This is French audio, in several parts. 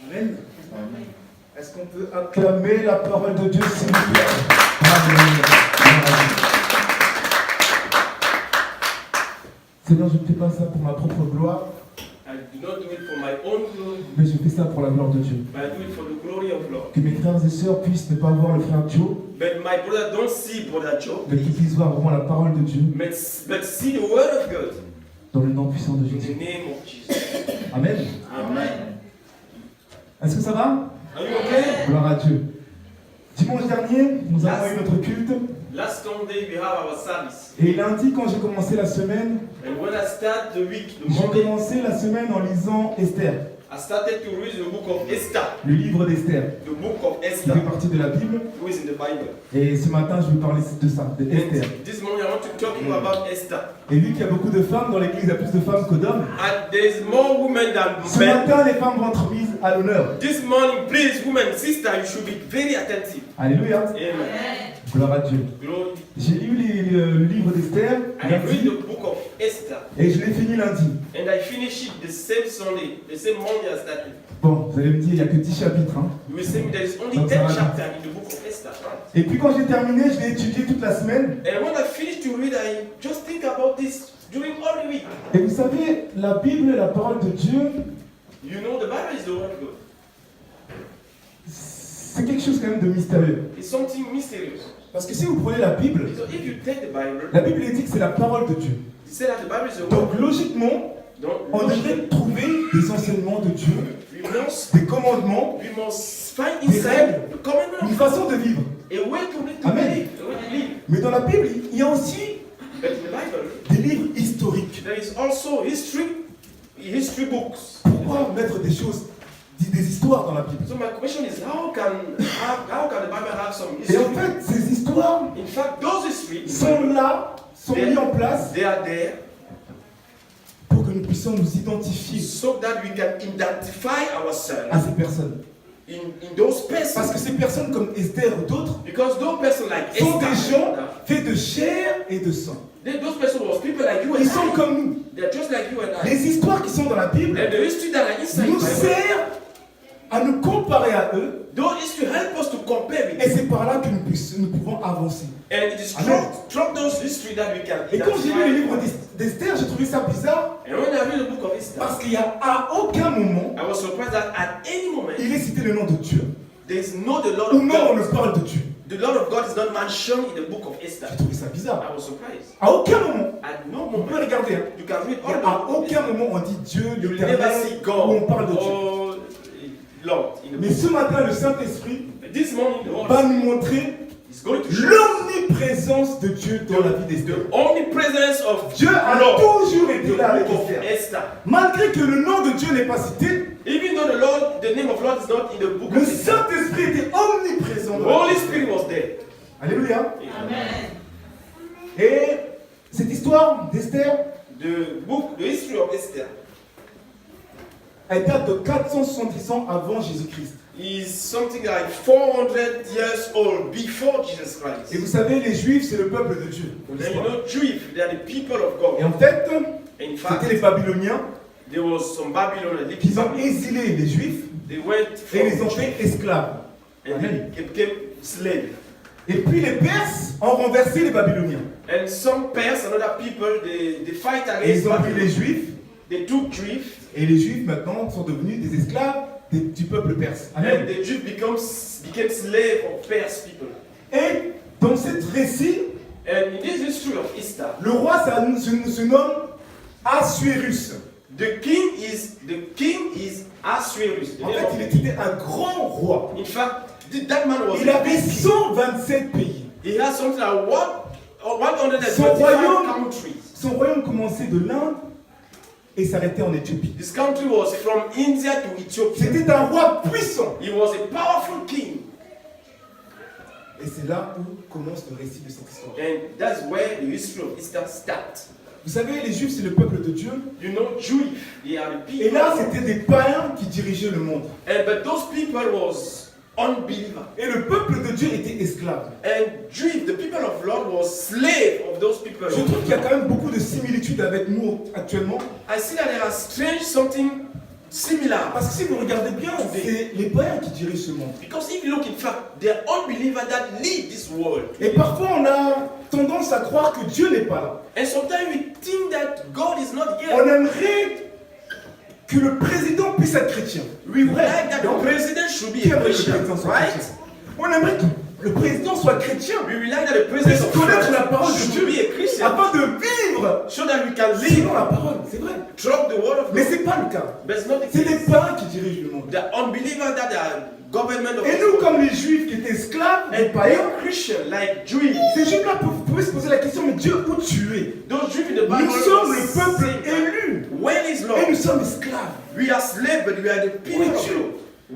Amen. Est-ce qu'on peut acclamer la parole de Dieu, s'il vous plaît? Amen. Seigneur, je ne fais pas ça pour ma propre gloire. I do not do it for my own glory, Mais je fais ça pour la gloire de Dieu. but I do it for the glory of Lord. Que mes frères et sœurs puissent ne pas voir le frère Joe, But my brother don't see Brother Joe, mais qu'ils puissent voir vraiment la parole de Dieu but see the word of God dans le nom puissant de in Jésus. the name of Jesus. Amen. Amen. Est-ce que ça va? Are you okay? Gloire à Dieu. Dimanche dernier, nous avons eu notre culte. Last Sunday we have our service, Et lundi, quand j'ai commencé la semaine, and when I start the week, the j'ai Monday, commencé la semaine en lisant Esther, I started to read the book of Esther, le livre d'Esther, the book of qui Esther, fait partie de la Bible. who is in the Bible. Et ce matin, je vais parler de ça, de Esther. And this morning I want to talk to you about Esther. Et vu qu'il y a beaucoup de femmes dans l'église, il y a plus de femmes que d'hommes. And there is more women than Ce men. matin, les femmes vont être mises à l'honneur. This morning, please, women, sister, you should be very attentive. Alléluia. Amen. Gloire à Dieu. Glory. J'ai lu le livre d'Esther I read lundi the book of Esther, et je l'ai fini lundi. and I finished it the same Sunday, the same Monday I started. Bon, vous allez me dire, il n'y a que 10 chapitres. Hein. You will say there is only Donc, 10 ça va chapters in the book of Esther. Et puis quand j'ai terminé, je l'ai étudié toute la semaine. And when I finished to read, I just think about this during all the week. Et vous savez, la Bible, la parole de Dieu, You know, the Bible is the word of God. c'est quelque chose quand même de mystérieux. It's something mysterious. Parce que si vous prenez la Bible, So if you take the Bible, la Bible dit que c'est la parole de Dieu. you say that the Bible is the word. Donc logiquement, on devrait trouver des enseignements de Dieu, des commandements, We must find des inside règles, the commandment une façon de vivre. a way to live, Amen. a way to live. Mais dans la Bible, il y a aussi But in the Bible, des livres historiques. there is also history books. Pourquoi mettre des choses, des histoires dans la Bible? So my question is, how can the Bible have some Et en history? fait, ces histoires In fact, those histories sont là, sont mises en place they are there pour que nous puissions nous identifier so that we can identify à ourselves ces personnes. in those Parce persons. que ces personnes comme Esther ou d'autres Because those persons like sont des Esther, gens faits de chair et de sang. those persons was people like you and Ils sont I. comme nous. They're just like you and I. Les histoires qui sont dans la Bible And the history that are inside nous the Bible, servent à nous comparer à eux, those history help us to compare with et it. c'est par là que nous pouvons avancer. And it is Amen. through those history that we can Et quand j'ai lu le livre identify. d'Esther, j'ai trouvé ça bizarre And when I read the book of Esther, parce qu'il n'y a à aucun moment I was surprised that at any moment il est cité le nom de Dieu. there is no the Lord Ou of même on ne God. parle de Dieu. The Lord of God is not mentioned in the book of Esther. J'ai trouvé ça bizarre. I was surprised. À aucun moment, At no vous pouvez moment regarder, hein. you can read Il y a all the à book of aucun Esther. moment on dit Dieu, You will never l'éternel, see où God on parle de Dieu. or Lord in the Mais book. ce matin, le Saint-Esprit But this morning the va Lord nous montrer is going to show l'omniprésence de Dieu dans la vie d'Esther. the omnipresence of Dieu a Lord toujours in été the là avec book of Esther. Esther. Malgré que le nom de Dieu n'est pas cité, Even though the name of Lord is not in the book le of Esther, Saint-Esprit était omniprésent. the dans la Holy vie d'Esther. Spirit was there. Alléluia. Amen. Et cette histoire d'Esther, The history of Esther elle date de 470 ans avant Jésus-Christ. is something like 400 years old before Jesus Christ. Et vous savez, les Juifs, c'est le peuple de Dieu. And you know, Jews, they are the people of Et God. en fait, In fact, c'était les Babyloniens there was some Babylonians qui ont exilé les Juifs They went et les ont from fait esclaves. and Amen. they became slaves. Et puis les Perses ont renversé les Babyloniens. And some Persians and other people, they fight Et against ils ont pris les Babylon. Juifs. They took Jews, Et les Juifs maintenant sont devenus des esclaves du peuple perse. Amen. and the Jews became slaves of Persian people. Et dans ce récit, And in this history of Esther, le roi se nomme Assuérus. the king is Ahasuerus. The En name fait, of il the king. était un grand roi. In fact, that man was Il a avait big king. 127 pays. He had something like 125 Son royaume- countries. Son royaume commençait de l'Inde et s'arrêtait en Éthiopie. This country was from India to Ethiopia. C'était un roi puissant. He was a powerful king. Et c'est là où commence le récit de cette histoire. And that's where the history of Esther starts. Vous savez, les Juifs, c'est le peuple de Dieu. You know, Jews, they are the people. Et là, c'était des païens qui dirigeaient le monde. But those people was unbeliever. Et le peuple de Dieu était esclave. And Jews, the people of Lord, was slave of those people. Je trouve qu'il y a quand même beaucoup de similitudes avec nous actuellement. I see that there are strange something similar. Parce que si vous regardez bien, c'est les païens qui dirigent ce monde. Because if you look, in fact, they are unbelievers that lead this world. Et parfois, on a tendance à croire que Dieu n'est pas là. And sometimes we think that God is not On here. aimerait que le président puisse être chrétien. We would Ouais. like that Donc, the president should be qui a aimerait que le Christian, président soit right? chrétien? On aimerait que le président soit chrétien. We would like that the president of Connaître la parole France de should be Dieu a Christian, afin de vivre so that we can live, selon la parole, c'est vrai. drop the word of Mais God. c'est pas le cas. But it's not the C'est les case. païens qui dirigent le monde. The unbelievers that are government of Et this nous, world. comme les juifs qui étaient esclaves, les And païens, they Christian, like Jews, ces juifs-là pouvaient se poser la question, mais Dieu, où tu es? those Jews in the Bible, Nous sommes le was peuple saying, élu. when is Et Lord? nous sommes esclaves. We are slaves, but we are the people Où of es-tu? Lord.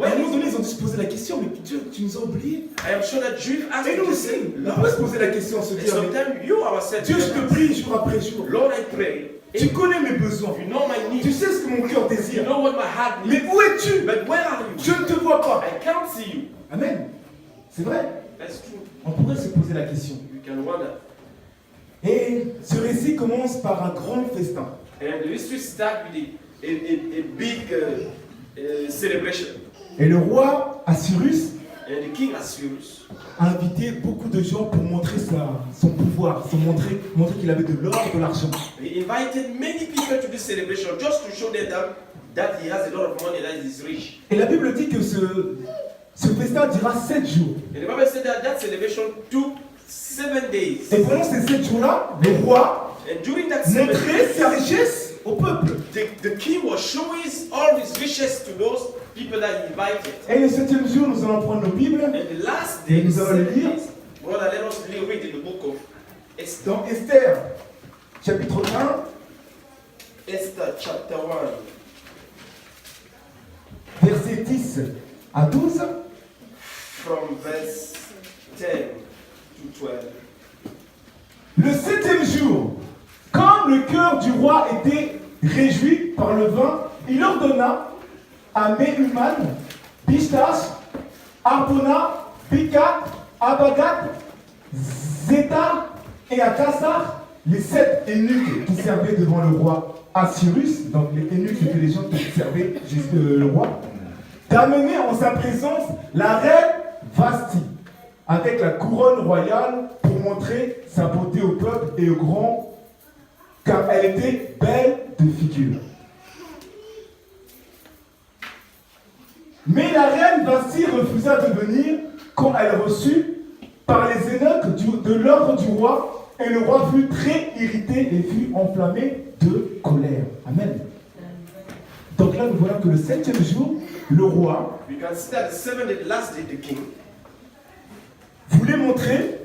À un When moment donné, ils ont dû se poser la question, mais Dieu, tu nous as oubliés. I am sure that Jews ask Et nous me to aussi, say, on Lord, peut se poser la question, se and dire, mais sometimes you ourselves, Dieu, je te prie jour après jour. Lord, I pray. Tu connais mes besoins. You know my Tu needs. sais ce que mon cœur You désire. know what my heart Mais needs. où es-tu? But where are you? Je ne te vois pas. I can't see you. Amen. C'est vrai. That's true. On pourrait se poser la question. You can wonder. Et ce récit commence par un grand festin. And the history starts with a big celebration. Et le roi Assyrus And the king Assyrus a invité beaucoup de gens pour montrer son pouvoir, montrer qu'il avait de l'or et de l'argent. he invited many people to this celebration just to show them that he has a lot of money, that he is rich. Et la Bible dit que ce festin dura 7 jours. And the Bible said that celebration took 7 days. Et pendant ces 7 jours-là, le roi And during that 7 montrait days, sa richesse au peuple. the king was showing all his riches to those people that he invited. Et le 7e jour, nous allons prendre nos Bibles. And the last Et day, nous allons le lire brother, let us read in the book of Esther. dans Esther, chapitre 1, Esther chapter 1, versets 10 à 12. from verse 10 to 12. Le 7e jour, quand le cœur du roi était réjoui par le vin, il ordonna à Mehuman, Bishtash, Arbona, Bikat, Abagat, Zétar et à Kassar, les 7 eunuques qui servaient devant le roi Assyrus, donc les eunuques étaient les gens qui servaient le roi, d'amener en sa présence la reine Vasti, avec la couronne royale pour montrer sa beauté au peuple et au grand, car elle était belle de figure. Mais la reine Vasti refusa de venir quand elle reçut par les eunuques de l'ordre du roi, et le roi fut très irrité et fut enflammé de colère. Amen. Donc là, nous voyons que le 7e jour, le roi We can see that the 7th day, the last day, the king voulait montrer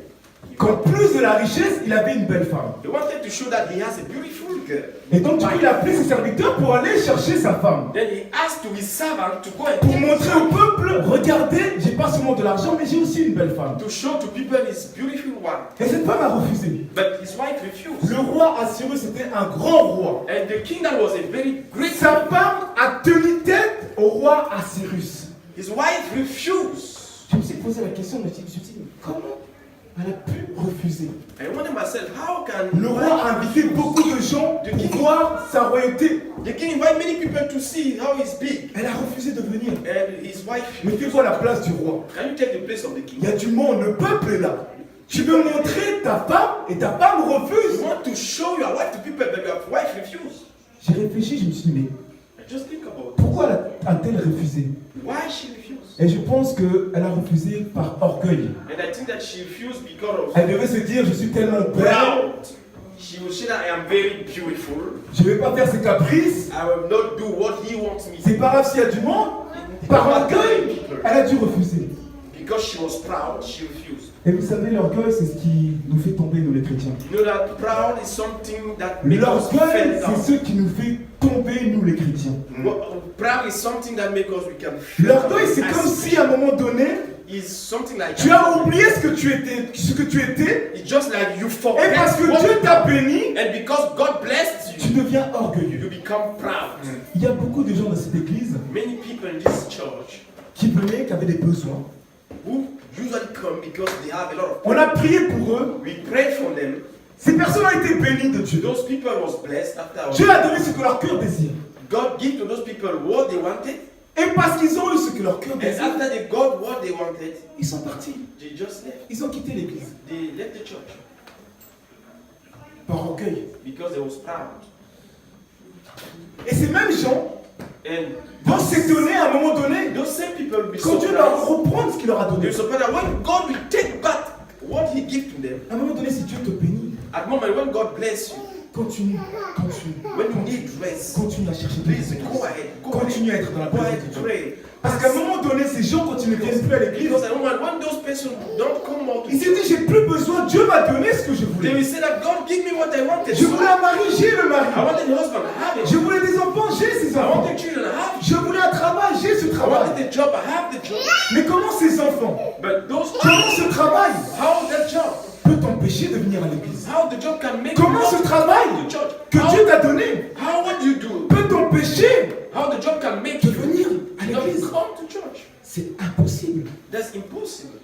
qu'en plus de la richesse, il avait une belle femme. he wanted to show that he has a beautiful girl. Et donc, du coup, il a appelé ses serviteurs pour aller chercher sa femme. Then he asked to his servant to go and Pour take montrer au peuple, regardez, j'ai pas seulement de l'argent, mais j'ai aussi une belle femme. to show to people his beautiful wife. Et cette femme a refusé. But his wife refused. Le roi Assyrus était un grand roi. And the king that was a very great Sa femme a tenu tête au roi Assyrus. his wife refused. Je me suis posé la question, mais je me suis dit, mais comment elle a pu refuser? I wondered myself, how can Le roi a invité beaucoup de gens pour voir sa royauté. the king invite many people to see how he's big? Elle a refusé de venir. And his wife, Mais fais-toi la place du roi. can you take the place of the Il king? y a du monde, le peuple est là. Tu veux montrer ta femme et ta femme You refuse. want to show your wife to people, but your wife refused. J'ai réfléchi, je me suis dit, mais And just think about it. pourquoi a-t-elle refusé? Why she refused? Et je pense qu'elle a refusé par orgueil. And I think that she refused because of Elle devait se dire, je suis tellement belle, proud. She will say that I am very beautiful. je ne vais pas faire ses caprices. I will not do what he wants me to C'est do. pas grave s'il y a du monde. Par orgueil, elle a dû refuser. Because she was proud, she refused. Et vous savez, l'orgueil, c'est ce qui nous fait tomber, nous les chrétiens. You know that proud is something that makes us L'orgueil, fell c'est down. ce qui nous fait tomber, nous les chrétiens. Proud is something that makes us we can feel L'orgueil, c'est down. comme si à un moment donné, Is something like tu as oublié ce que tu étais, it's just like you et forget parce que what- Dieu t'a béni, and because God blessed tu you, deviens orgueilleux. you become proud. Il y a beaucoup de gens dans cette église Many people in this church qui venaient, qui avaient des besoins, who usually come because they have a lot of. On a prié pour eux. We prayed for them. Ces personnes ont été bénies de Dieu. Those people was blessed after our. Dieu a donné ce que leur cœur désire. God gave to those people what they wanted. Et parce qu'ils ont eu ce que leur cœur And désire, after they got what they wanted, ils sont partis. they just left. Ils ont quitté l'église. They left the church Par orgueil. because they was proud. Et ces mêmes gens And vont s'étonner à un moment donné those same people will be quand Dieu leur surprised. reprendre ce qu'il leur a donné. They're surprised that when God will take back what He gave to them. À un moment donné, si Dieu te bénit, At the moment when God bless you, continue, when you need rest, continue à chercher please Dieu. go ahead. Go Continue à ahead. être dans la Go présence ahead de to Dieu. pray. Parce qu'à un moment donné, ces gens, quand ils ne viennent plus à l'église, Because at the moment when those persons don't come out to ils se disent, j'ai plus besoin, Dieu m'a donné ce que je they voulais. will say that God give me what I wanted. Je voulais un mari, j'ai le I mari. wanted a husband, I have it. Je voulais des enfants, j'ai ces I enfants. wanted children, I have it. Je voulais un travail, j'ai ce I travail. wanted a job, I have the job. Mais comment ces enfants, But those comment ce travail how that job, peut t'empêcher de venir à l'église? how the job can make Comment you ce not travail to church? que How, Dieu t'a donné how what you do? peut t'empêcher How the job can make de you venir à not l'église? come to church? C'est impossible. That's impossible.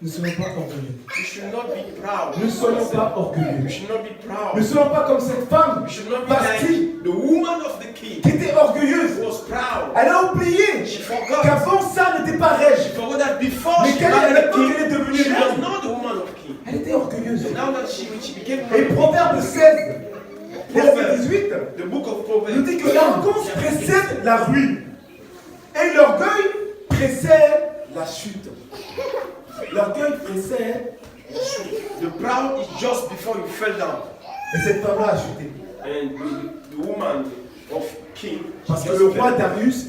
Ne soyons pas orgueilleux. You should not be proud. Ne soyons pas You orgueilleux. should not be Ne proud. soyons pas comme cette femme You should not be Basti like the woman of the king qui était orgueilleuse. who was proud. Elle a oublié She forgot. qu'avant ça n'était pas She rège. forgot that before Mais she quelle est married the l'époque king, qu'elle est devenue she was reine? not the woman of king. Elle était orgueilleuse. And now that she became Et Proverbe 16, verset Proverbs, 18, the book of nous Proverbs, dit que l'arrogance précède la ruine et l'orgueil précède la chute. L'orgueil précède la chute. the proud is just before you fell down. Et cette femme-là a chuté. And the woman of king, Parce que just le roi fell Darius,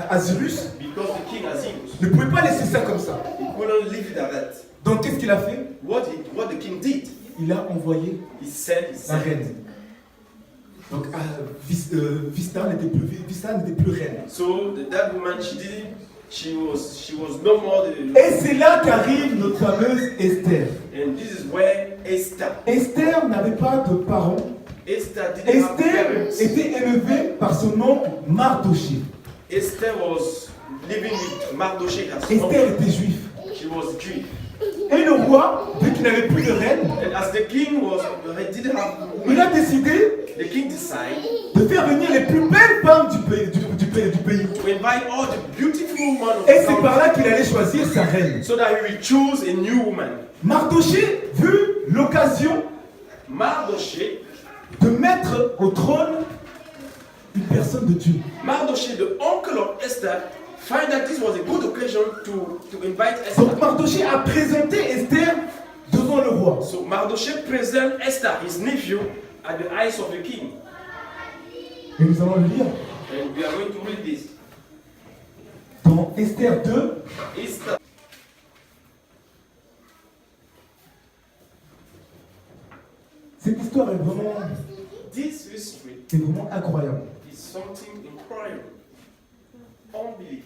Azurus, because the king Azirus, ne pouvait pas laisser ça comme ça. he couldn't leave it at that. Donc qu'est-ce qu'il a fait? What the king did, Il a envoyé he sent la reine. Donc Vista n'était plus reine. So that woman, she was no more the. Et c'est là qu'arrive notre fameuse Esther. And this is where Esther. Esther n'avait pas de parents. Esther didn't have Esther parents. était élevée par son oncle Mardoché. Esther was living with Mardochée as Esther était juif. She was Jew. Et le roi, vu qu'il n'avait plus de reine, And as the king didn't have. il a décidé The king decided de faire venir les plus belles femmes du pays. to invite all the beautiful women of Et the c'est par country là qu'il allait choisir sa reine. so that he will choose a new woman. Mardoché vu l'occasion Mardochée, de mettre au trône une personne de Dieu. Mardochée, the uncle of Esther, find that this was a good occasion to invite Esther. Donc Mardoché a présenté Esther devant le roi. So Mardochée present Esther, his nephew, at the eyes of the king. Et nous allons le lire And we are going to read this. dans Esther 2. Esther. Cette histoire est vraiment This history incroyable. is something incredible. Unbelievable.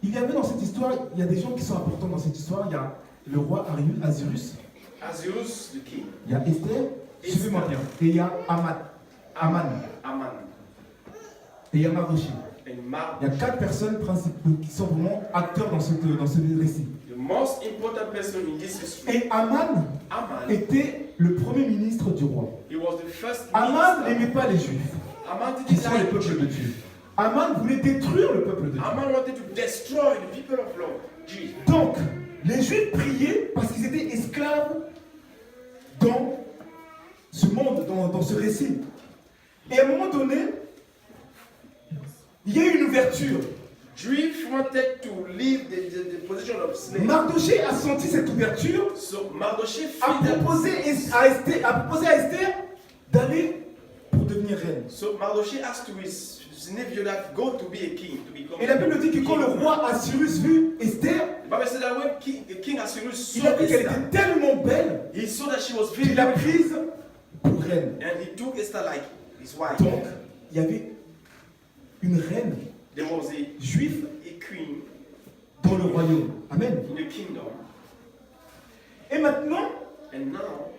Il y avait dans cette histoire, il y a des gens qui sont importants dans cette histoire. Il y a le roi Azurus, Azirus, the king, il y a Esther, suivez-moi bien, et il y a Aman, Aman, et il y a Mardoché. and Il y a 4 personnes principales qui sont vraiment acteurs dans ce récit. the most important person in this history. Et Aman Aman, était le premier ministre du roi. he was the first Aman minister. n'aimait pas les Juifs, Aman qui didn't sont le like peuple de Jews. Dieu. Aman voulait détruire le peuple de Dieu. Aman wanted to destroy the people of Lord. Jews. Donc, les Juifs priaient parce qu'ils étaient esclaves dans ce monde, dans ce récit. Et à un moment donné, il y a eu une ouverture. Jews wanted to leave the position of slave. Mardoché a senti cette ouverture, So Mardochée a felt that. proposé à Esther d'aller pour devenir reine. So Mardochée asked to his nephew that go to be a king, to become. Et la Bible dit que quand le roi Assyrus vit Esther, The Bible said that when the king Assyrus il a saw vu qu'elle Esther, était tellement belle he saw that she was very qu'il l'a beautiful, prise pour reine. and he took Esther like his wife. Donc, il y avait une reine There was a juive queen dans le royaume. Amen. in the kingdom, Et maintenant, and now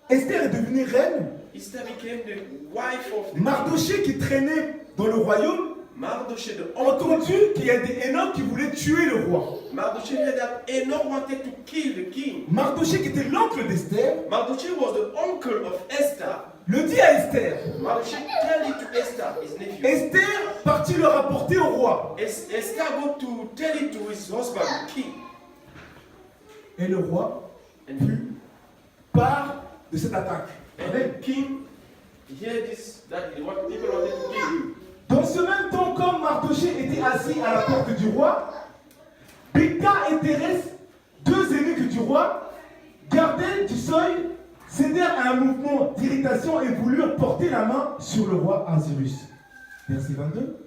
Esther est devenue reine. Esther became the wife of the Mardoché qui traînait dans le royaume Mardochée, the a entendu qu'il y a des Enoch qui voulaient tuer le roi. Mardochée heard that Enoch wanted to kill the king. Mardochée, qui était l'oncle d'Esther, Mardochée was the uncle of Esther. le dit à Esther. Mardochée tell it to Esther, his nephew. Esther partit le rapporter au roi. Esther go to tell it to his husband, the king. Et le roi And, part de cette attaque. and the king hear this, that people wanted to kill him. Dans ce même temps, comme Mardochée était assis à la porte du roi, Bigtha et Thérès, deux eunuques du roi, gardaient du seuil, cédèrent à un mouvement d'irritation et voulurent porter la main sur le roi Ahasuérus. Verset 22.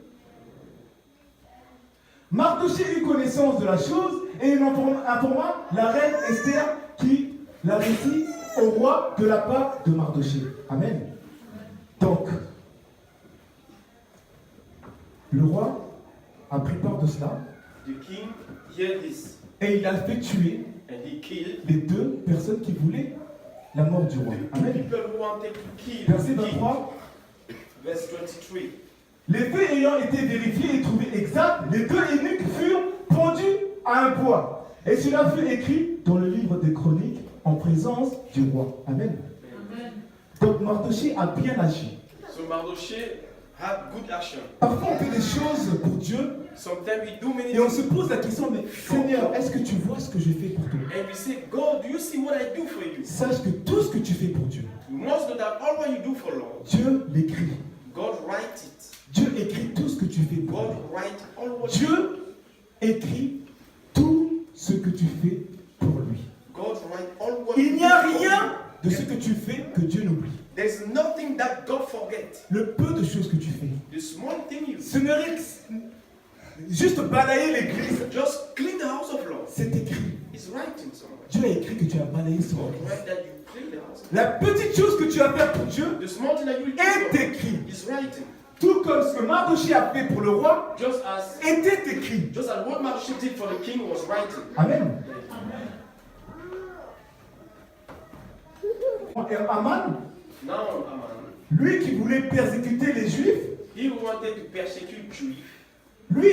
Mardochée eut connaissance de la chose et il informa la reine Esther qui la récit au roi de la part de Mardochée. Amen. Donc, le roi a pris part de cela The king heard this, et il a fait tuer and he killed les deux personnes qui voulaient la mort du roi. the Amen. people who wanted to kill Verset the king. 23. Verse 23. Les faits ayant été vérifiés et trouvés exacts, les deux eunuques furent pendus à un bois. Et cela fut écrit dans le livre des chroniques en présence du roi. Amen. Amen. Donc Mardochée a bien agi. So Mardochée had good action. Parfois on fait des choses pour Dieu Sometimes we do many et on things se pose la question, mais Seigneur, est-ce que tu vois ce que je fais pour toi? and we say, God, do you see what I do for you? Sache que tout ce que tu fais pour Dieu, You must know that all what you do for Lord, Dieu l'écrit. God write it. Dieu écrit tout ce que tu fais pour God lui. write all what you Dieu écrit tout ce que tu fais pour lui. God write all what Il you n'y a do for rien you. de ce que tu fais que Dieu n'oublie. There's nothing that God forget. Le peu de choses que tu fais. The small thing you Ce n'est juste balayer l'église. just clean the house of Lord. C'est écrit. It's writing somewhere. Dieu a écrit que tu as balayé son God église. write that you clean the house. La petite chose que tu as fait pour Dieu The small thing that you do est for God écrit. is writing. Tout comme ce que Mardochée a fait pour le roi Just as était écrit. what Mardochée did for the king was writing. Amen. Et Aman, Now Aman, lui qui voulait persécuter les Juifs, he who wanted to persecute Jews. lui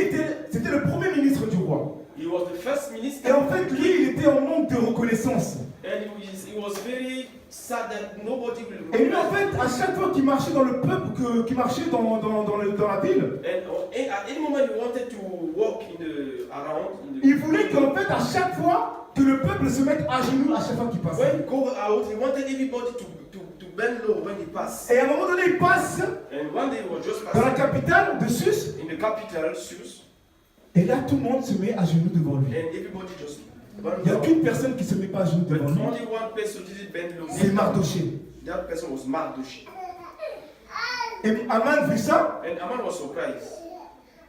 c'était le premier ministre du roi. He was the first minister. Et en fait, lui, il était en manque de reconnaissance. And he was very sad that nobody will Et lui, en fait, à chaque fois qu'il marchait dans le peuple, qu'il marchait dans la ville, And at any moment he wanted to walk around. il voulait qu'en fait, à chaque fois, que le peuple se mette à genoux à chaque fois qu'il passait. When he go out, he wanted everybody to bend low when he passed. Et à un moment donné, il passe And one day he was just dans la passing capitale de Sus, in the capital, Sus, et là, tout le monde se met à genoux devant lui. and everybody just bent Il n'y a low. qu'une personne qui se met pas à genoux But devant lui, only one person didn't bend low. c'est Mardochée. That person was Mardochée. Et Aman vit ça, And Aman was surprised.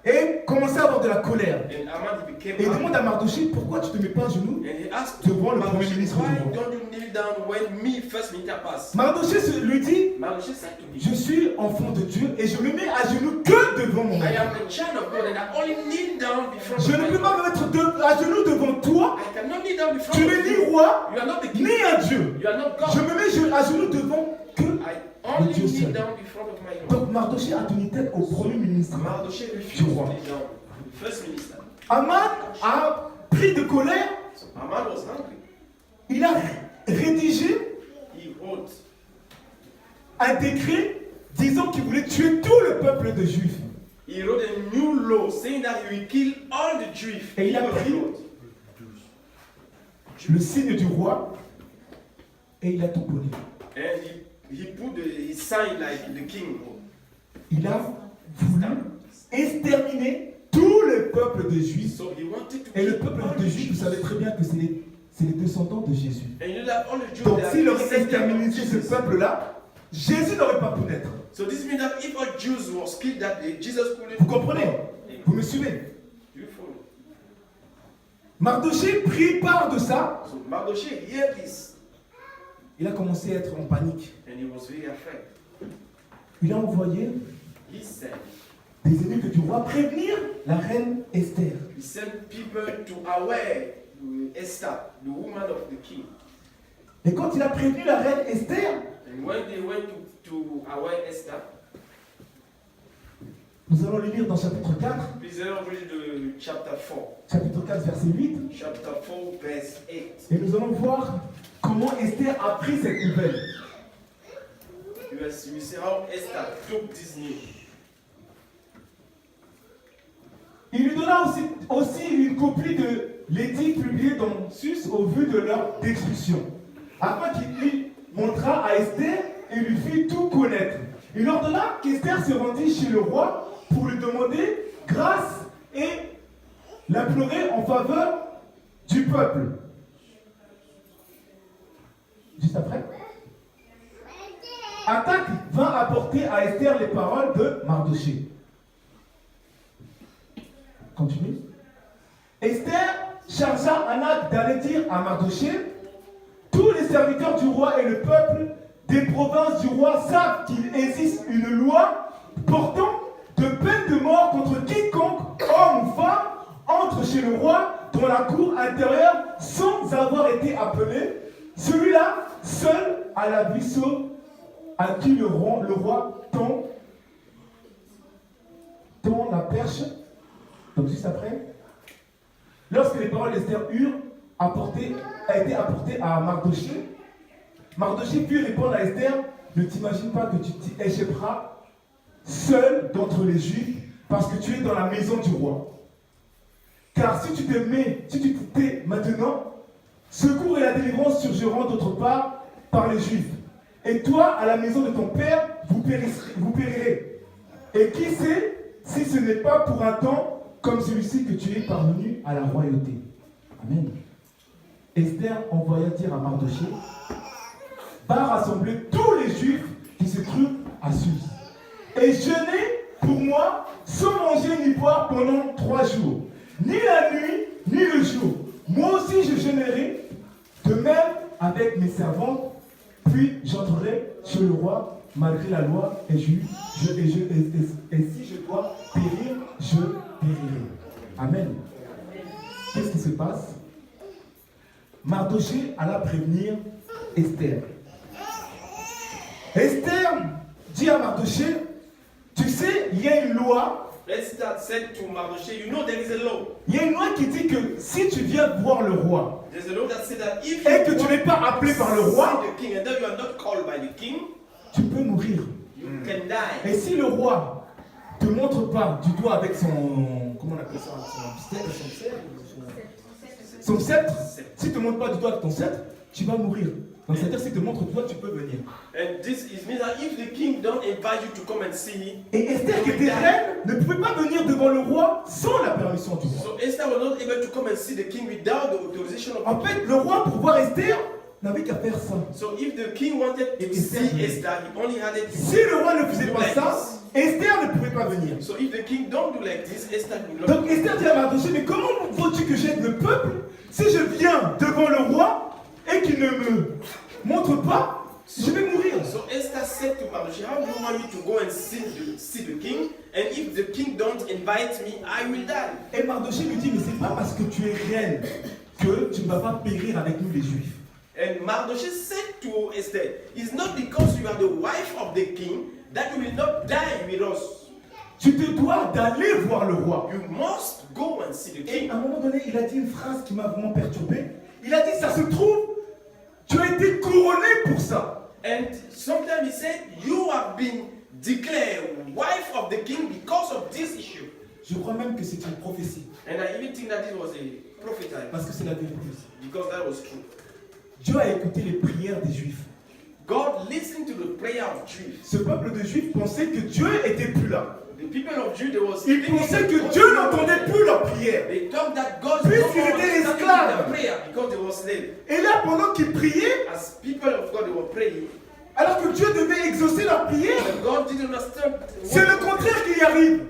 et commençait à avoir de la colère. And Aman he Et became il angry. demande à Mardochée, pourquoi tu ne te mets pas à genoux And he asked devant le premier Mardochée, ministre du why roi? don't you kneel down when me, first minister, pass? Mardochée lui dit, Mardochée said to me, je suis enfant de Dieu et je me mets à genoux que devant mon I Dieu. am a child of God and I only kneel down before Je ne peux pas me mettre à genoux devant toi. I cannot kneel down before Tu n'es ni you. roi, You are not the king. ni un Dieu. You are not Je God. me mets à genoux devant que. I only Dieu kneel seul. down before of my Lord. Donc Mardochée a tenu tête au premier ministre. Mardochée Du refused to roi. kneel down. The first minister. Aman a pris de colère. So Aman was angry. Il a rédigé He wrote un décret disant qu'il voulait tuer tout le peuple de Juifs. He wrote a new law saying that he will kill all the Jews. Et il a people of pris God. le signe du roi et il a tamponné. And he put his sign like the king. Il a voulu exterminer tout le peuple de Juifs. So he wanted to Et le kill peuple all de the Juifs, vous Jews. savez très bien que c'est les descendants de Jésus. And you know that all the Jews Donc they are s'il aurait descendants of exterminé ce Jesus. peuple-là, Jésus n'aurait pas pu naître. So this means that if all Jews was killed that day, Jesus couldn't. Vous comprenez? Vous me suivez? You follow. Mardochée prit part de ça. So Mardochée heard this Il a commencé à être en panique. and he was very afraid. Il a envoyé He said, des eunuques du roi prévenir la reine Esther. he sent people to aware Esther, the woman of the king. Et quand il a prévenu la reine Esther, And when they went to aware Esther, Nous allons le lire dans chapitre 4, Please let us read the chapter 4. chapitre 4, verset 8. Chapter 4, verse 8. Et nous allons voir comment Esther a pris cette nouvelle. You will see how Esther took this news. Il lui donna aussi une copie de l'édit publié dans Sus au vu de leur destruction, afin qu'il lui montra à Esther et lui fit tout connaître. Il ordonna qu'Esther se rendît chez le roi pour lui demander grâce et l'implorer en faveur du peuple. Juste après, Attaque vint apporter à Esther les paroles de Mardochée. Continue. Esther chargea Anak d'aller dire à Mardochée: tous les serviteurs du roi et le peuple des provinces du roi savent qu'il existe une loi portant de peine de mort contre quiconque, homme ou femme, entre chez le roi dans la cour intérieure sans avoir été appelé. Celui-là seul a la buisson à qui le roi tend la perche. Donc juste après, lorsque les paroles d'Esther eurent a été apportées à Mardochée, Mardochée put répondre à Esther: ne t'imagine pas que tu t'échapperas seul d'entre les Juifs parce que tu es dans la maison du roi. Car si tu te tais maintenant, secours et la délivrance surgiront d'autre part par les Juifs. Et toi, à la maison de ton père, vous périrez. Et qui sait si ce n'est pas pour un temps comme celui-ci que tu es parvenu à la royauté. Amen. Esther envoya dire à Mardochée: va rassembler tous les Juifs qui se trouvent à Suse et jeûner pour moi sans manger ni boire pendant 3 jours, ni la nuit ni le jour. Moi aussi je jeûnerai, de même avec mes servantes, puis j'entrerai chez le roi malgré la loi et si je dois périr, je périrai. Amen. Qu'est-ce qui se passe? Mardochée alla prévenir Esther. Esther dit à Mardochée: tu sais, il y a une loi. Esther said to Mardochée, you know there is a law. Il y a une loi qui dit que si tu viens voir le roi There's a law that says that if et que tu n'es pas appelé par le roi, the king and that you are not called by the king, tu peux mourir. you can die. Et si le roi te montre pas du doigt avec son, comment on appelle ça, son sceptre, s'il te montre pas du doigt avec ton sceptre, tu vas mourir. Donc c'est-à-dire s'il te montre du doigt, tu peux venir. And this is means that if the king don't invite you to come and see, Et Esther, qui était reine, ne pouvait pas venir devant le roi sans la permission du roi. so Esther was not able to come and see the king without the authorization of En the king. fait, le roi, pour voir Esther, n'avait qu'à faire ça. So if the king wanted to see Esther, he only had it. Si le roi ne faisait pas ça, Esther ne pouvait pas venir. So if the king don't do like this, Esther will not. Donc Esther dit à Mardochée: mais comment veux-tu que j'aide le peuple si je viens devant le roi et qu'il ne me montre pas? Je vais mourir. So Esther said to Mardochée, how do you want me to go and see the king? And if the king don't invite me, I will die. Et Mardochée lui dit: mais c'est pas parce que tu es reine que tu ne vas pas périr avec nous les Juifs. And Mardochée said to Esther, it's not because you are the wife of the king that you will not die with us. Tu te dois d'aller voir le roi. You must go and see the Et king. à un moment donné, il a dit une phrase qui m'a vraiment perturbé. Il a dit: ça se trouve, tu as été couronné pour ça. And sometimes he said, you have been declared wife of the king because of this issue. Je crois même que c'est une prophétie. And I even think that this was a prophecy Parce que c'est la vérité. because that was true. Dieu a écouté les prières des Juifs. God listened to the prayer of Jews. Ce peuple de Juifs pensait que Dieu était plus là. The people of Judah was Ils pensaient que Dieu n'entendait plus leurs prières. They thought that God Puisqu'ils was not étaient understanding esclaves. their prayer because they were slaves. Et là, pendant qu'ils priaient, As people of God, they were praying. alors que Dieu devait exaucer leurs prières, And God didn't understand. c'est le contraire qui y arrive.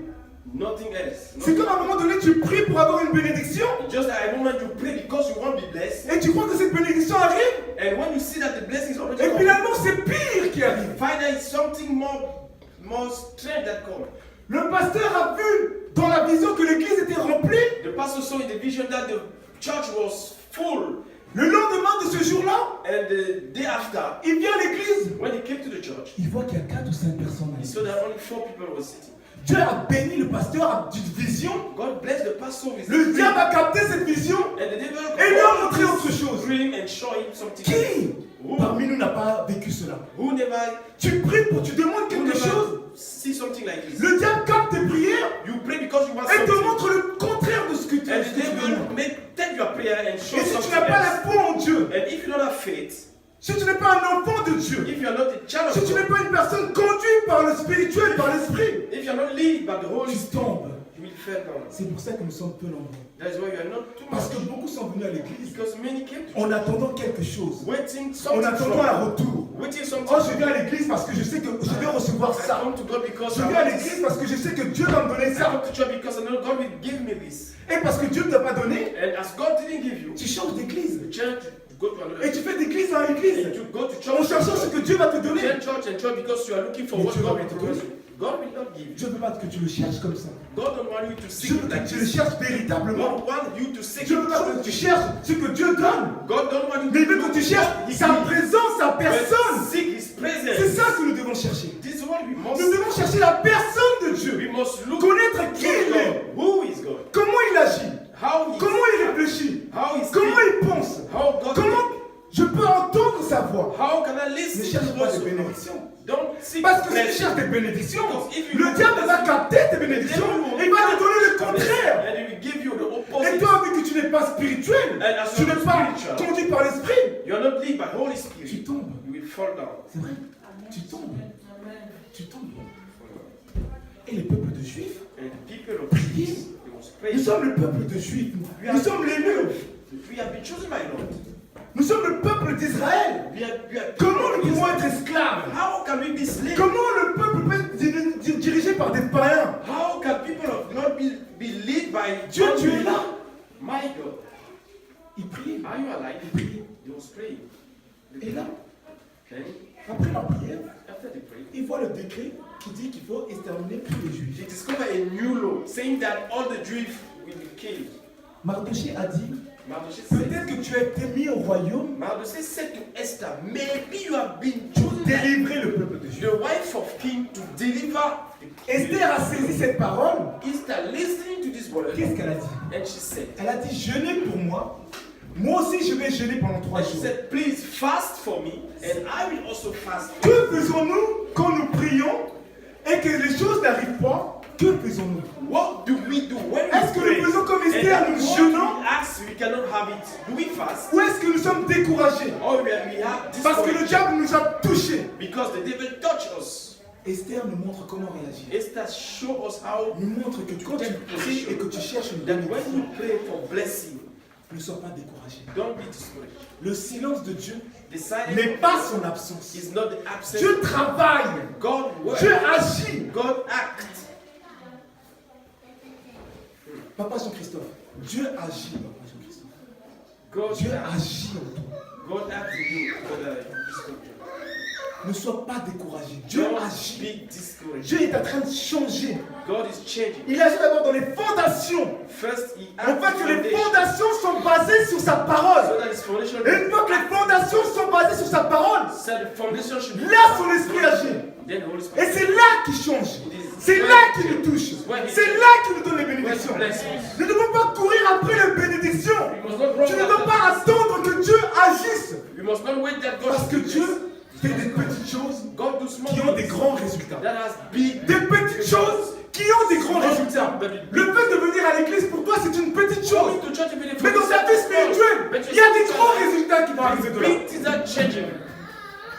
Nothing else. C'est comme à un moment donné, tu pries pour avoir une bénédiction, Just at a moment you pray because you want to be blessed. et tu crois que cette bénédiction arrive, And when you see that the blessing is already et come, finalement c'est pire qui arrive. finally something more strange that comes. Le pasteur a vu dans la vision que l'église était remplie. The pastor saw in the vision that the church was full. Le lendemain de ce jour-là, And the day after, il vient à l'église. when he came to the church, Il voit qu'il y a 4 ou 5 personnes à he l'église. saw that only 4 people were sitting. Dieu a béni le pasteur d'une vision. God bless the pastor with Le diable a capté cette vision and the devil et lui a montré autre chose. dream and show him something. Qui parmi nous n'a pas vécu cela? Who never Tu pries pour, tu demandes who quelque chose. never see something like this? Le diable capte tes prières You pray because you want et te something. montre le contraire de ce que tu And ce the que tu devil demandes. may take your prayer and show Et si tu something n'as pas else. la foi en Dieu, And if you don't have faith, si tu n'es pas un enfant de Dieu, if you are not a child si of tu n'es God, pas une personne conduite par le spirituel, par l'esprit, if you are not led by the Holy tu Spirit, tombes. you will fall down. C'est pour ça que nous sommes peu nombreux. That is why you are not too Parce que much. beaucoup sont venus à l'église Because many came to en attendant quelque chose. waiting En something attendant un from retour. waiting something. Oh, je viens à l'église parce que je sais que je vais recevoir I ça. come to God because Je I viens à want l'église this. parce que je sais que Dieu va me donner I ça. come to church because I know God will give me this. Et parce que Dieu ne t'a pas donné, And as God didn't give you, tu changes d'église. you change to go to another Et tu fais d'église en and église. you go to En church. cherchant ce que Dieu va te donner. Change church and church because you are looking for Mais what Dieu God va will te promise donner. you. God will not give you. Dieu ne veut pas que tu le cherches comme ça. God don't want you to seek Dieu it veut like que tu le this. cherches véritablement. God want you to seek Dieu it veut pas que truly. tu cherches ce que Dieu donne. God don't want you Mais il veut to que tu cherches sa présence, sa personne. seek His C'est presence. ça que nous devons chercher. This is what we Nous must. devons chercher la personne de We Dieu. must look Connaître qui to il God. est. Who is God? Comment il agit. How he Comment il réfléchit. how he Comment speaks. il pense. How God. Comment je peux entendre sa voix. How can I Ne listen to cherche the pas voice des of God? bénédictions. Don't seek Parce que si tu blessing. cherches des bénédictions, Because if you le diable va capter tes bénédictions et va te donner le contraire. And he will give you the Et opposite. toi, vu que tu n'es pas spirituel, And as tu you n'es are pas spiritual, conduit par l'esprit, you are not led by Holy tu Spirit. tombes. You will fall down. C'est vrai. Tu tombes. Tu tombes. Et les peuples de Juifs, And the people of priez. Peace, they must pray. Nous sommes le peuple de Juifs. Nous sommes l'élus. We have been chosen by Lord. Nous sommes le peuple d'Israël. We are Comment nous pouvons être esclaves? How can we be slaves? Comment le peuple peut être dirigé par des païens? How can people of God be led by Dieu, God? tu es là. My God. Ils prient. Are you alive? Ils prient. They must pray. Et là, Then, après la prière, after they pray, ils voient le décret qui dit qu'il faut exterminer tous les Juifs. they discover a new law saying that all the Jews will be killed. Mardoché a dit, Mardochée said, peut-être que tu as été mis au royaume Mardochée said to Esther, maybe you have been pour chosen délivrer le peuple de Juifs. the wife of king to deliver the Esther a saisi cette parole. Esther listening to this word, Qu'est-ce qu'elle a dit? and she said, Elle a dit, jeûnez pour moi. Moi aussi, je vais jeûner pendant 3 and she jours. said, please fast for me, and I will also fast for Que you. faisons-nous quand nous prions et que les choses n'arrivent pas? Que faisons-nous? What do we do when we Est-ce que pray? nous faisons comme Esther, And nous what jeûnons? we ask, we cannot have it. Do we fast? Ou est-ce que nous sommes découragés? Or we have Parce que le discouraged diable nous a touchés. because the devil touched us. Esther nous montre comment réagir. Esther show us how Nous montre que quand tu pries et que tu cherches une that when bénédiction, you pray for blessing, ne sois pas découragé. don't be discouraged. Le silence de Dieu The silence n'est of pas God son absence. is not the absence. Dieu travaille. God works. Dieu agit. God acts. Papa Jean-Christophe, Dieu agit, Papa Jean-Christophe. God Dieu acts. agit en toi. God acts in you. Brother, discouraged. Ne sois pas découragé. Dieu Don't agit. be discouraged. Dieu est en train de changer. God is changing. Il agit d'abord dans les fondations. First, He On acts voit que les foundation. fondations sont basées sur sa So parole. that His foundation. Et une fois que les fondations sont basées sur sa parole, So the foundation should be. là son esprit agit. Then the Holy Et Spirit. c'est là qu'il change. C'est là qu'il nous touche. C'est là qu'il nous donne les bénédictions. Nous ne devons pas courir après les bénédictions. We must not run Tu ne dois after- pas attendre que Dieu agisse. We must not wait that God Parce que should do Dieu this. fait des petites choses God do small qui ont des things grands résultats. that has big. Des petites choses qui ont des grands résultats. Le fait de venir à l'église pour toi, c'est une petite chose. Coming to church every day for Mais dans you, ta vie spirituelle, but il y a des grands résultats qui vont arriver de là. big things are changing.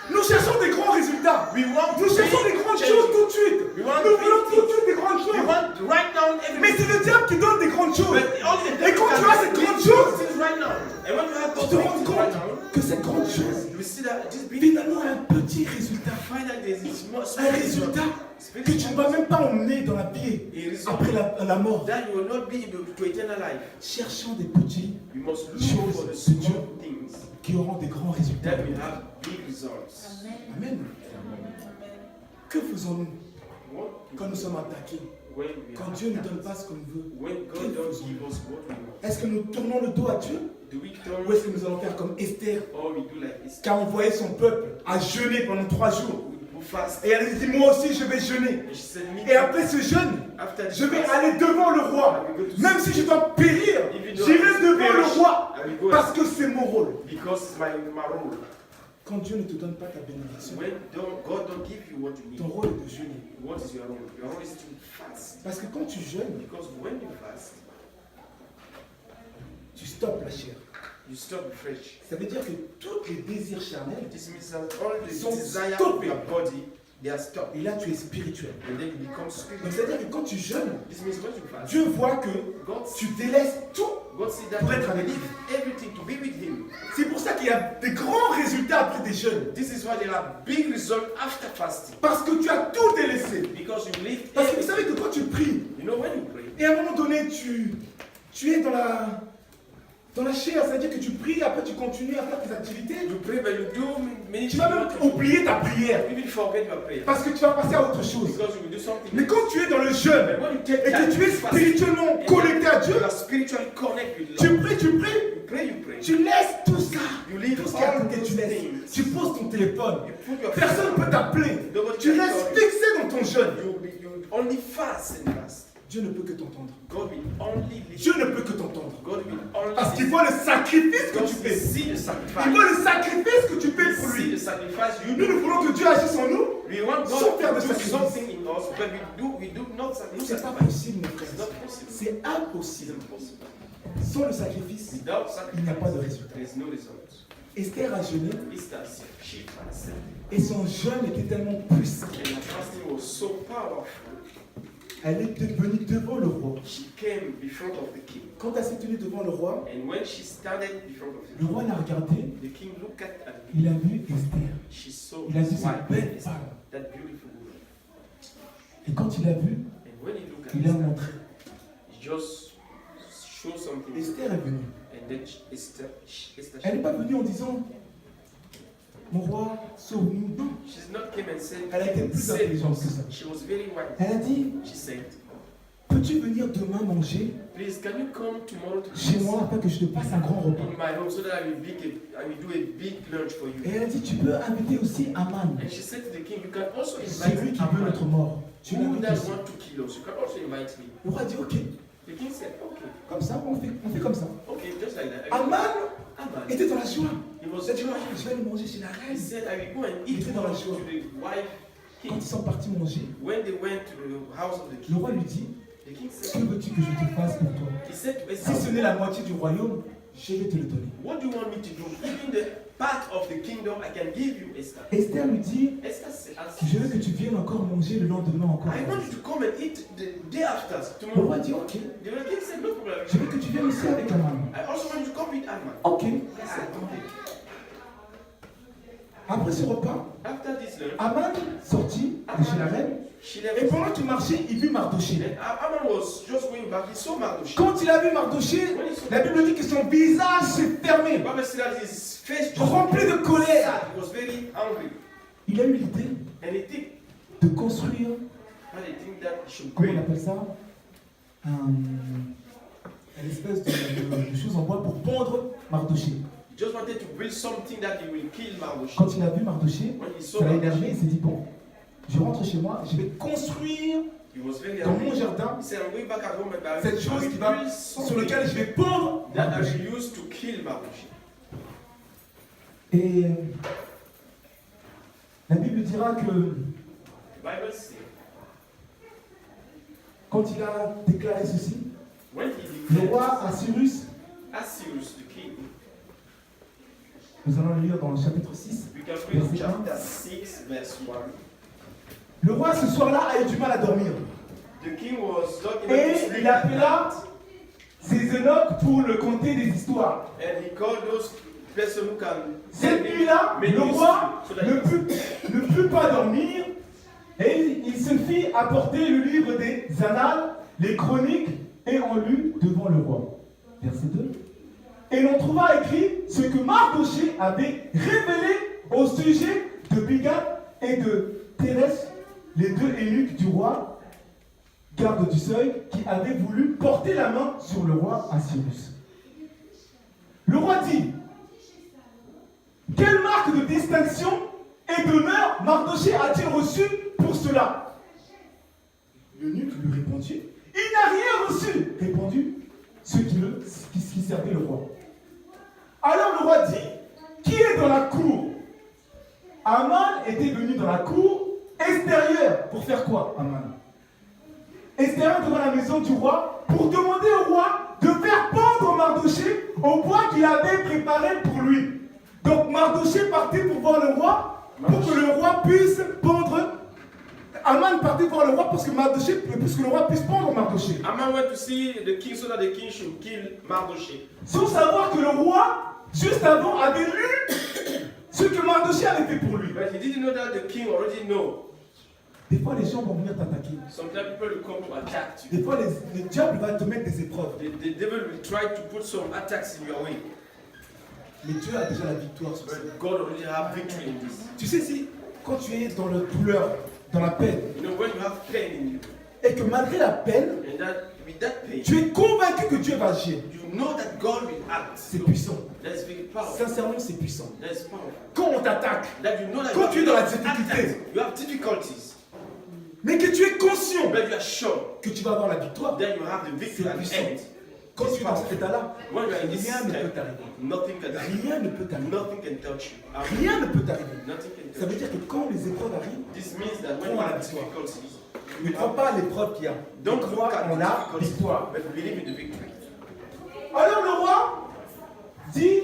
Nous cherchons des grands résultats. We want Nous cherchons des grandes choses tout de suite. We want Nous big voulons tout de things. suite des grandes We choses. want right now Mais everything. c'est le diable qui donne des grandes choses. But only the Et quand tu as cette grande chose, things right now, and when you have tu those te big rends things compte right now, que cette grande chose, you see that this big finalement, a un petit résultat. finally there's this small Un résultat que tu ne vas même pas emmener dans la vie après la mort. that you will not be able to eternal life. Cherchons des petits You must look Choses for the de Dieu. small things qui auront des grands résultats. that will have big results. Amen. Que faisons-nous What quand nous sommes attaqués? when we Quand are Dieu ne donne pas ce qu'on veut? when God does give us what we want, Est-ce que nous tournons le dos à Dieu? do we turn Ou est-ce que nous allons faire comme Esther or we do like this? qui a envoyé son peuple à jeûner pendant 3 jours? We fast. Et elle dit, moi aussi je vais jeûner. And she said, me Et too. après ce jeûne, After this je vais fast, aller devant le roi. Même si je dois périr, j'irai devant le roi. Parce que c'est mon rôle. because it's my role. Quand Dieu ne te donne pas ta bénédiction, When God don't give you what you need, ton rôle est de jeûner. what is your role? Your role is to fast. Parce que quand tu jeûnes, Because when you fast, tu stoppes la chair. you stop the flesh. Ça veut dire que tous les désirs charnels, This means that all the Sont desire stoppés. of your body, they are stopped. et là tu es spirituel. And then you become Donc spiritual. c'est-à-dire que quand tu jeûnes, This means when you fast, Dieu voit que God, tu délaisses tout. God see that Pour être you avec leave everything to be with Him. C'est pour ça qu'il y a des grands résultats après des jeûnes. This is why there are big results after fasting. Parce que tu as tout délaissé. Because you leave Parce que vous everything. savez que quand tu pries, You know when you pray, et à un moment donné, tu es dans la chair, c'est-à-dire que tu pries, après tu continues à faire tes activités, you pray, but you do many tu things. vas même oublier ta prière. You will forget your prayer. Parce que tu vas passer à autre chose. Because you will do something. Mais quand tu es dans le jeûne, But when you take et time que tu es to fast, spirituellement connecté à Dieu, you are spiritually connected with tu Lord. pries, You pray. tu laisses tout ça. You leave Tout ce qui est à all côté, tu those laisses. things. Tu poses ton téléphone. You put your Personne ne peut t'appeler. Nobody Tu can restes call you. fixé dans ton jeûne. You only fast and fast. Dieu ne peut que t'entendre. God will only Dieu listen. ne peut que t'entendre. God will only Parce qu'il listen. voit le sacrifice que God tu will fais. see the Il sacrifice. voit le sacrifice que tu fais pour See lui. the sacrifice you Nous, do. nous voulons que Dieu agisse en nous. We want Sans God faire de to do sacrifice. something in us, but we do not C'est pas sacrifice. possible, mon It's frère. not possible. C'est It's impossible. impossible. Sans le sacrifice, Without il n'y a pas de sacrifice, résultat. there is no result. Esther a jeûné Esther, she fasted. et son jeûne était tellement puissant. And her fasting was so powerful. Elle est venue devant le roi. She came before of the king. Quand elle s'est tenue devant le roi, And when she started before of le the roi l'a regardée, king, the king looked at her. il a vu Esther. She saw Il a dit his cette wife, belle Esther, femme. that beautiful woman. Et quand il a vu, And when he looked at il a Esther, montré. he just showed something. Esther est venue. And then Esther, Elle n'est pas venue en disant, mon roi, sauve-nous. Non. she's not came and said, Elle a été plus said- intelligente que ça. she was very wise. Elle a dit, She said, peux-tu venir demain manger please, can you come tomorrow to chez moi afin que je te passe un grand repas? in my home so that I will do a big lunch for you? Et elle a dit, tu peux inviter aussi Aman. And she said to the king, you can also C'est lui invite qui veut Haman. notre mort. Tu Who l'invites does aussi. want to kill us? You can also invite me. Le roi a dit, ok, The king said, okay, comme ça, on fait comme ça. okay, just like that. Aman Haman, était dans la joie. he was Il a dit, joyful. je vais aller manger chez la He reine. said, I will go and Il eat était dans la lunch to joie. the wife Quand king. ils sont partis manger, When they went to the house of the le king, roi lui dit, the king que said, veux-tu que je te fasse pour toi? he said to Si ce Esther, n'est la moitié du royaume, je vais te le donner. what do you want me to do? Even the part of the kingdom I can give you, Esther. Esther lui dit, Esther said, je veux que tu viennes encore manger le lendemain encore. I want you to come and eat the day after Le tomorrow. roi dit, ok, The king said, no problem. je veux que tu viennes aussi avec Aman. I also want you to come with Haman. Ok. He said, okay. Après ce repas, After this lunch, Aman sortit de chez la reine she et left. pendant qu'il marchait, il vit Mardoché. And Haman was just going back. He saw Mardochée. Quand il a vu Mardoché, la Bible dit que son visage s'est fermé, The Bible said that his face just rempli de colère. He was very angry. Il a eu l'idée And he think, de construire, and he think that he should comment on bring appelle ça, une espèce de chose en bois pour pendre Mardoché. He just wanted to build something that he will kill Mardochée. Quand il a vu Mardoché, When he saw ça l'a Mardochée, énervé, il s'est dit, bon, je rentre chez moi, je vais construire he was very dans angry. mon jardin He said, I'm going back at home and I cette will chose qui va, build sur something laquelle je vais pendre that I Mardoché. will use to kill Mardochée. Et la Bible dira que The Bible says, quand il a déclaré ceci, when he le declared, roi Assyrus, Assyrus the king, nous allons le lire dans le chapitre 6, we can read Verset chapter 6, verse 1. le roi ce soir-là a eu du mal à dormir. The king was not able to Et sleep il at appela night. ses eunuques pour le conter des histoires. And he called those persons who can Cette nuit-là, many le roi so that ne put pas dormir et il se fit apporter le livre des Annales, les chroniques et en lut devant le roi. Verset 2. Et l'on trouva écrit ce que Mardochée avait révélé au sujet de Bigal et de Thérès, les deux eunuques du roi, garde du seuil, qui avaient voulu porter la main sur le roi Assyrus. Le roi dit, quelle marque de distinction et d'honneur Mardochée a-t-il reçu pour cela? L'eunuque lui répondit, il n'a rien reçu, répondit ceux qui servaient le roi. Alors le roi dit, qui est dans la cour? Aman était venu dans la cour extérieure. Pour faire quoi, Aman? Extérieure devant la maison du roi, pour demander au roi de faire pendre Mardochée au bois qu'il avait préparé pour lui. Donc Mardochée partait pour voir le roi, pour que le roi puisse pendre. Aman partait voir le roi pour que le roi puisse pendre Mardochée. Haman went to see the king so that the king should kill Mardochée. Sans savoir que le roi, juste avant, avait lu ce que Mardochée avait fait pour lui. But he didn't know that the king already know. Des fois, les gens vont venir t'attaquer. Sometimes people will come to attack you. Des fois, le diable va te mettre des épreuves. The devil will try to put some attacks in your way. Mais Dieu a déjà la victoire sur ça. But God already have victory in this. Tu sais, si quand tu es dans la douleur, dans la peine, You know, when you have pain in you, et que malgré la peine, and that with that pain, tu es convaincu que Dieu va agir, you know that God will act. c'est puissant. That is very powerful. Sincèrement, c'est puissant. That is powerful. Quand on t'attaque, That you know that quand tu es dans la God will difficulté, act. You have difficulties, mais que tu es conscient but you are sure que tu vas avoir la victoire, that you have the victory at the end. quand tu es dans cet état-là, When you are in this rien ne peut state, t'arriver. nothing can happen. Rien ne peut t'arriver. Nothing can touch you. Rien ne peut t'arriver. Nothing can Ça touch veut you. dire que quand les épreuves arrivent, This means that when you have difficulties, ne prends pas l'épreuve qu'il y a. don't Tu look crois at en the la difficulties, victoire. but believe in the victory. Alors le roi dit,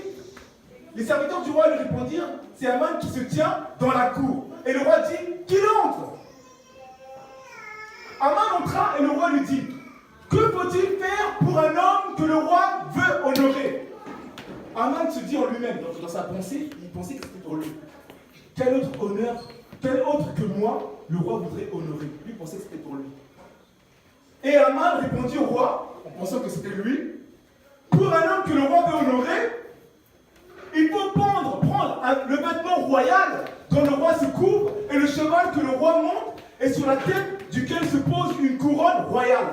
les serviteurs du roi lui répondirent, c'est Aman qui se tient dans la cour. Et le roi dit, qu'il entre. Aman entra et le roi lui dit, que faut-il faire pour un homme que le roi veut honorer? Aman se dit en lui-même, donc dans sa pensée, il pensait que c'était pour lui. Quel autre honneur, quel autre que moi, le roi voudrait honorer? Lui pensait que c'était pour lui. Et Aman répondit au roi, en pensant que c'était lui, pour un homme que le roi veut honorer, il faut prendre le vêtement royal dont le roi se couvre et le cheval que le roi monte et sur la tête duquel se pose une couronne royale.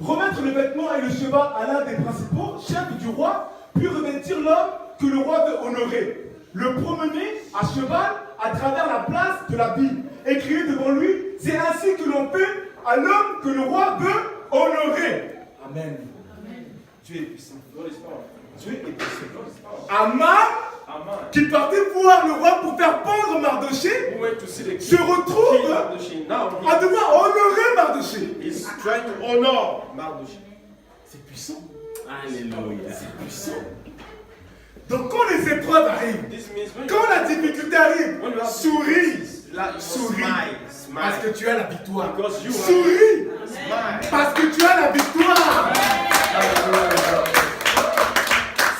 Remettre le vêtement et le cheval à l'un des principaux chefs du roi, puis revêtir l'homme que le roi veut honorer. Le promener à cheval à travers la place de la ville et crier devant lui, c'est ainsi que l'on fait à l'homme que le roi veut honorer. Amen. Dieu est puissant. God is powerful. Dieu est puissant. God is powerful. Aman, Haman, qui partait voir le roi pour faire pendre Mardochée, who went to see the se king, retrouve kill Mardochée. Now à devoir honorer Mardochée. he's trying to honor Mardochée. C'est puissant. Hallelujah. C'est puissant. Donc quand les épreuves arrivent, This means when quand la difficulté arrive, when you have souris. like, you Souris. smile, Parce que smile. tu as la victoire. Because you Souris. smile. Parce que tu as la victoire.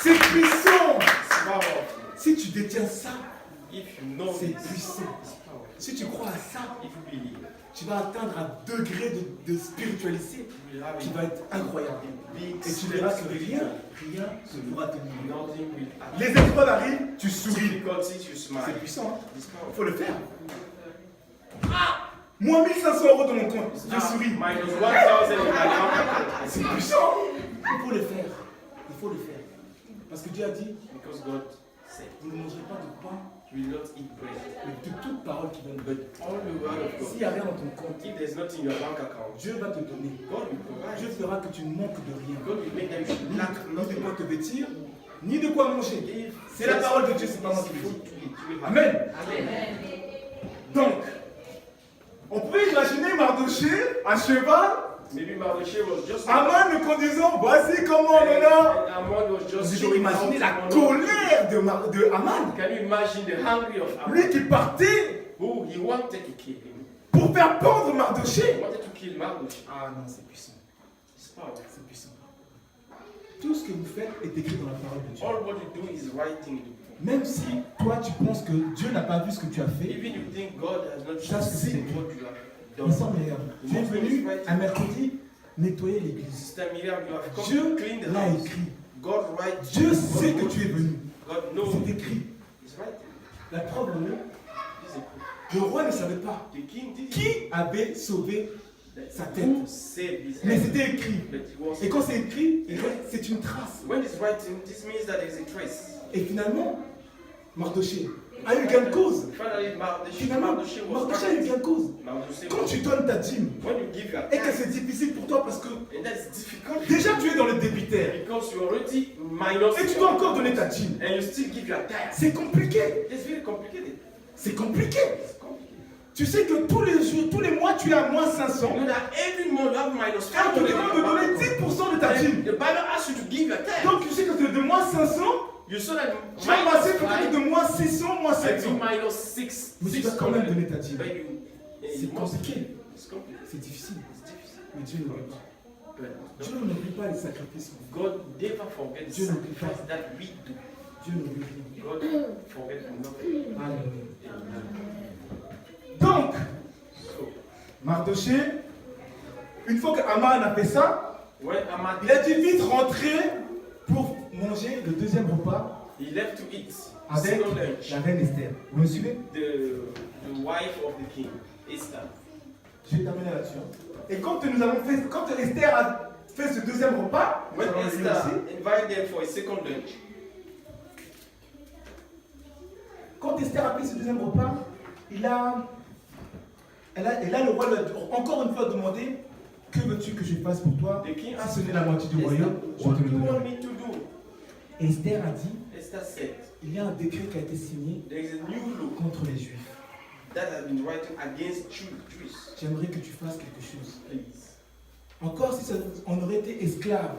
C'est puissant. It's powerful. Si tu détiens ça, If you know c'est this, puissant. it's powerful. Si tu crois à ça, If you believe, tu vas atteindre un degré de spiritualité you will have qui va être incroyable. a big Et tu verras que rien ne pourra te nuire. Nothing will happen. Les épreuves arrivent, tu souris. Difficulties, you C'est smile. puissant, hein? It's Il powerful. faut le faire. Moins 1500 € dans mon compte, je souris. Minus 1,000 in my account. C'est puissant. Il faut le faire. Il faut le faire. Parce que Dieu a dit, Because God said, vous ne mangerez pas de pain, you will not eat bread. mais de toute parole qui vient de But all the word of God. S'il n'y a rien dans ton compte, If there's nothing in your bank account, Dieu va te donner. God will provide. Dieu fera que tu ne manques de rien. God will make them Ni lack de nothing. quoi te vêtir, ni de quoi manger. If C'est la parole de Dieu, c'est pas moi qui le food dis. to eat, you will have. Amen. Amen. Donc, on peut imaginer Mardochée à cheval, Maybe Mardochée was just. Aman le conduisant, voici comment on honore. And Haman was just Vous showing how imaginez to la honor. colère de Aman, Can you imagine the hungry of lui Haman? qui partait Who he wanted to kill him. pour faire pendre He Mardochée. wanted to kill Mardochée. Ah non, c'est puissant, It's powerful. c'est puissant. Tout ce que vous faites est écrit dans la parole de Dieu. All what you do is writing in the book. Même si toi tu penses que Dieu n'a pas vu ce que tu as fait, Even you think God has not Ça, c'est seen écrit. what you have il done. semble meilleur. Tu es venu un mercredi nettoyer l'église. Sister Miriam, you have come Dieu to clean the l'a house. écrit. God writes. Dieu sait que tu es venu. God knows. C'est écrit. It's writing. La preuve en est, It's a le roi ne savait pas The king did qui avait sauvé sa tête. Who saved his Mais head? c'était écrit. But it was. Et quand c'est écrit, c'est une trace. When it's writing, this means that there is a trace. Et finalement, Mardochée, a eu gain de cause. Finally, Finalement, Mardochée was Mardochée a eu gain de cause. Mardochée Quand was- tu donnes ta dîme, When you give your et que tithe, c'est difficile pour toi parce que and that's difficult déjà tu es dans le débitaire, because you already minus et tu dois encore donner ta dîme. and you still give your tithe. C'est compliqué. It's very complicated. C'est compliqué. It's complicated. Tu sais que tous les jours, tous les mois, tu es à moins 500. You know that every month you have minus Et on te 500 demande de donner 10% de ta And dîme. the Bible asks you to give your tithe. Donc tu sais que de moins 500, You saw that tu vas passer peut-être minus de moins 600, moins 5 700. and minus 6. Mais tu dois quand même donner ta dîme. But C'est you must compliqué. give. It's complicated. C'est difficile. It's difficult. Mais Dieu n'oublie pas. But Dieu n'oublie pas les sacrifices. God never forgets the Dieu n'oublie pas. sacrifice that we do. Dieu n'oublie pas. God forgets nothing. Alléluia. Donc, So, Mardoché, une fois que Haman a fait ça, when Haman il a dû vite rentrer pour manger le deuxième repas he left to eat avec second lunch, la reine Esther. Vous me suivez? the wife of the king, Esther. Je vais terminer là-dessus. Et quand Esther a fait ce deuxième repas, When ça va revenir Esther aussi. invited them for a second lunch, Quand Esther a fait ce deuxième repas, et là le roi lui a encore une fois demandé, que veux-tu que je fasse pour toi? the king Si asked ce n'est la moitié du Esther, royaume, je what te do le you want donnerai. me to do? Et Esther a dit, Esther said, il y a un décret qui a été signé there is a new law contre les Juifs. that has been written against Jews. J'aimerais que tu fasses quelque chose. Please. Encore si on aurait été esclave,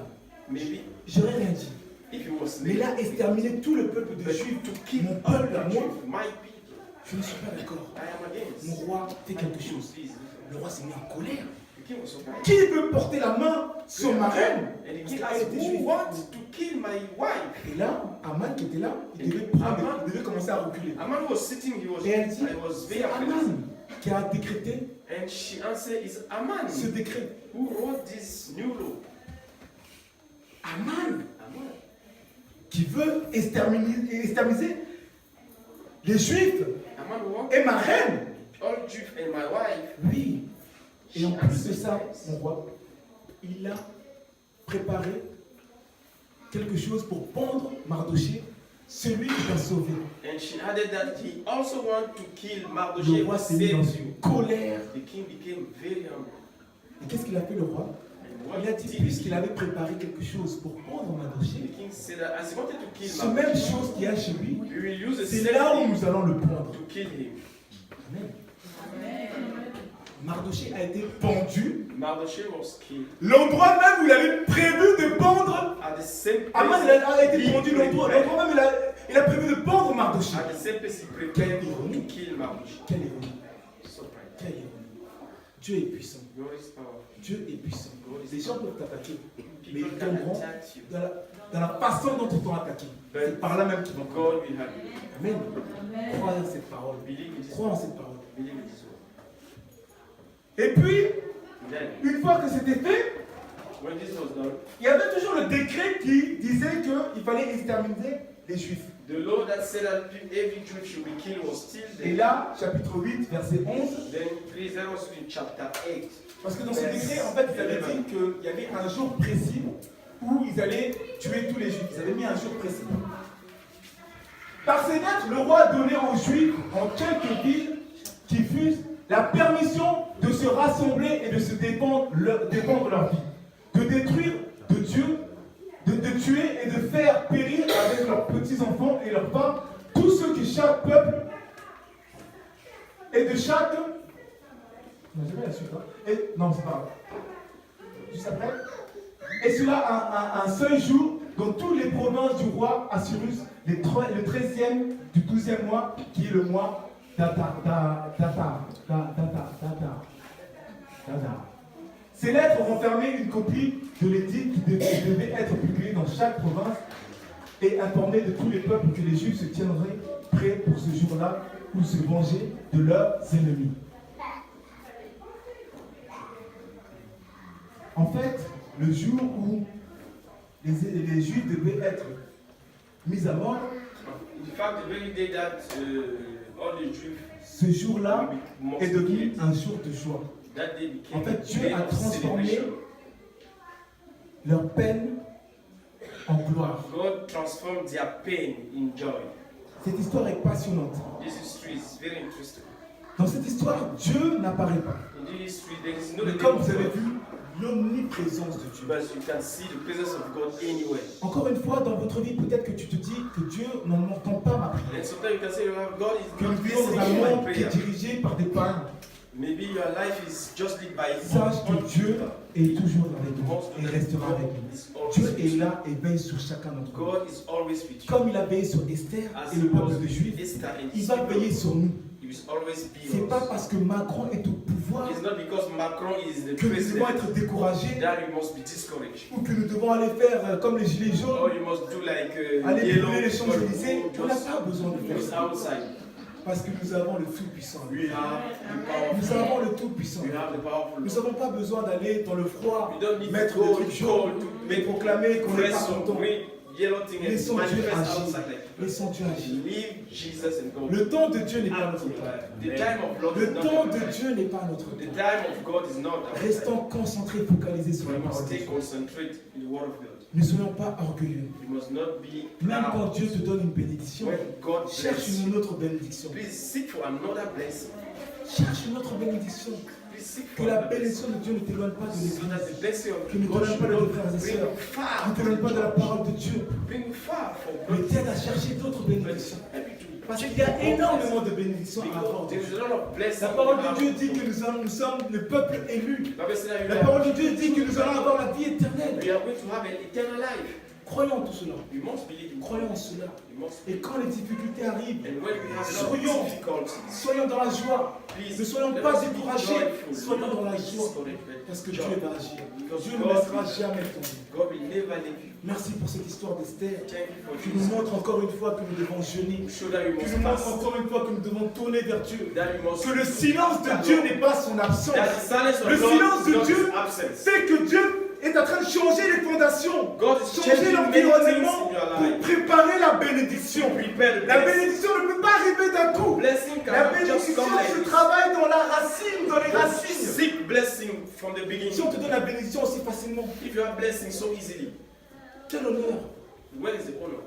Maybe j'aurais rien dit. if you was Mais là, exterminer tout le peuple de but Juifs, to kill mon all peuple à the moi, Jews, my people, je ne suis pas d'accord. I am against. Mon roi fait quelque chose. Please. Le roi s'est mis en colère. The king was surprised. Qui veut porter la main sur ma reine? And the Qui king a asked, été who juif? wants to kill my wife? Et là, Haman qui était là, il devait commencer à reculer. Haman was sitting, Et elle dit, I was c'est very afraid. Haman qui a décrété And she answered, is Haman ce décret. who wrote this new law. Haman Haman. qui veut exterminer les Juifs Haman who et ma reine. all Jews and my wife. Oui. Et en plus de ça, mon roi, il a préparé quelque chose pour pendre Mardoché, celui qui t'a sauvé. And she added that he also want to kill Le Mardochée roi who s'est mis dans saved une you. colère. The king became very angry. Et qu'est-ce qu'il a fait le roi? And what Il a dit, did puisqu'il avait préparé quelque chose pour pendre the Mardoché, king said that as he wanted to kill ce même Mardochée, chose qu'il y a chez lui, we will use the c'est same là où thing nous allons le pendre. to kill him. Amen. Mardoché a été pendu. Mardochée was killed L'endroit même où il avait prévu de pendre. at the same Haman place. a été he pendu. L'endroit prepared. même il a prévu de pendre Mardoché. At the same place he Quelle prepared ironie. to kill Mardochée. Quelle ironie. Surprise. Quelle ironie. Dieu est puissant. God is powerful. Dieu est puissant. Les gens peuvent t'attaquer. Mais People ils can tomberont attack you. dans la façon dont ils t'ont attaqué. C'est par là même qu'ils vont. God will help you. Amen. Crois en cette parole. Believe in this Crois en word. cette parole. Believe in this word. Et puis, Then, une fois que c'était fait, when this was done, il y avait toujours le décret qui disait qu'il fallait exterminer les Juifs. the law that said that every Jew should be killed was still Et there. là, chapitre 8, verset 11, Then please let us read chapter 8. parce que dans ce décret, en fait, ils avaient dit qu'il y avait un jour précis où ils allaient tuer tous les Juifs. Ils avaient mis un jour précis. Par ces lettres, le roi a donné aux Juifs, en quelques villes qui fusent, la permission de se rassembler et de se défendre leur vie, de détruire de Dieu, de tuer et de faire périr avec leurs petits-enfants et leurs femmes tous ceux que chaque peuple et de chaque... Non, j'ai pas la suite, hein. Et... Non, c'est pas grave. Juste après. Et cela un seul jour dans toutes les provinces du roi Assyrus, le 13e du 12e mois, qui est le mois d'Adar. Ces lettres renfermaient une copie de l'édit qui devait être publiée dans chaque province et informer de tous les peuples que les Juifs se tiendraient prêts pour ce jour-là pour se venger de leurs ennemis. En fait, le jour où les Juifs devaient être mis à mort, In fact, the very day that all the Jews ce jour-là must est be devenu killed, un jour de joie. that day became En fait, a Dieu day a of transformé celebration. leur peine en gloire. God transformed their pain in joy. Cette histoire est passionnante. This history is very interesting. Dans cette histoire, Dieu n'apparaît pas. In this history, there is no Mais name comme of vous avez God, vu, l'omniprésence de Dieu. but you can see the presence of God anywhere. Encore une fois, dans votre vie, peut-être que tu te dis que Dieu n'entend pas ma prière. And sometimes you can say, well, God is Que nous not vivons dans un listening to my monde qui est prayer. dirigé par des païens. Maybe your life is just led by Sache que Dieu est toujours avec nous Most et of restera God avec nous. is always Dieu with est you. là et veille sur chacun d'entre nous. God is always with you. Comme il a veillé sur Esther As et he le was peuple de with Juifs, Esther and il his va people, veiller sur nous. he will always be C'est on pas us. parce que Macron est au pouvoir It's not because Macron is the que nous devons president être découragés that you must be discouraged. ou que nous devons aller faire comme les gilets jaunes, Or you must do like aller yellow brûler les Champs-Élysées. On n'a just pas besoin de faire just ça outside. parce que nous avons le Tout-Puissant. We have the Nous powerful. avons le Tout-Puissant. We have the powerful. Nous n'avons pas besoin d'aller dans le froid, We don't need mettre to des go trucs to jaunes cold to et make proclamer qu'on n'est press pas some content. green yellow thing and Laissons Dieu manifest agir. outside like Laissons Dieu agir. leave Jesus and go. Le temps de Dieu n'est pas notre temps. The time of Lord is Le not temps our de time. Dieu n'est pas notre The temps. time of God is not our time. Restons concentrés, focalisés sur We la must parole de stay Dieu. concentrate in the word of God. Ne soyons pas orgueilleux. We must not be Même quand proud. Dieu te donne une bénédiction, When God cherche bless you, une autre bénédiction. please seek for another blessing. Cherche une autre bénédiction. Please seek Que for la another blessing. bénédiction de Dieu ne t'éloigne pas de So that the l'église. blessing of Que ne God t'éloigne should pas de tes not frères et bring sœurs. you far Ne from t'éloigne pas de la the church. parole de Dieu. Bring you far from Mais God. t'aide à chercher d'autres But bénédictions. help you to Parce check qu'il y a the whole énormément blessing. de bénédictions à avoir. Because there is a lot of blessing. La parole de Dieu dit que nous sommes le peuple élu. Bible says that La parole de Dieu dit que nous allons avoir la vie éternelle. we are going to have an eternal life. Croyons en tout cela. We must believe in God. Croyons en cela. We must. Et quand les difficultés arrivent, And when we have a lot Soyons. of difficulties, soyons dans la joie. please Ne soyons let pas us be découragés. joyful. Soyons dans la Not joie. discouraged, but Parce que joy. Dieu va agir. Because Dieu ne God laissera will- jamais tomber. God will never leave you. Merci pour cette histoire d'Esther. Thank you for Qui nous this. montre encore une fois que nous devons jeûner. Show that we Qui must nous montre fast. encore une fois que nous devons tourner vers Dieu. That we must. Que le silence de Dieu n'est pas son absence. That the silence of Le God silence is de not Dieu, his absence. c'est que Dieu est en train de changer les fondations. God is Changer changing many things l'environnement in your pour life. préparer la bénédiction. Prepare the La blessing. bénédiction ne peut pas arriver d'un coup. Blessing La cannot just bénédiction come like se this. travaille dans la racine, dans les racines. Seek blessing from the beginning. Si on te donne la bénédiction aussi facilement, If you have blessing so easily, quel honneur. where is the honor?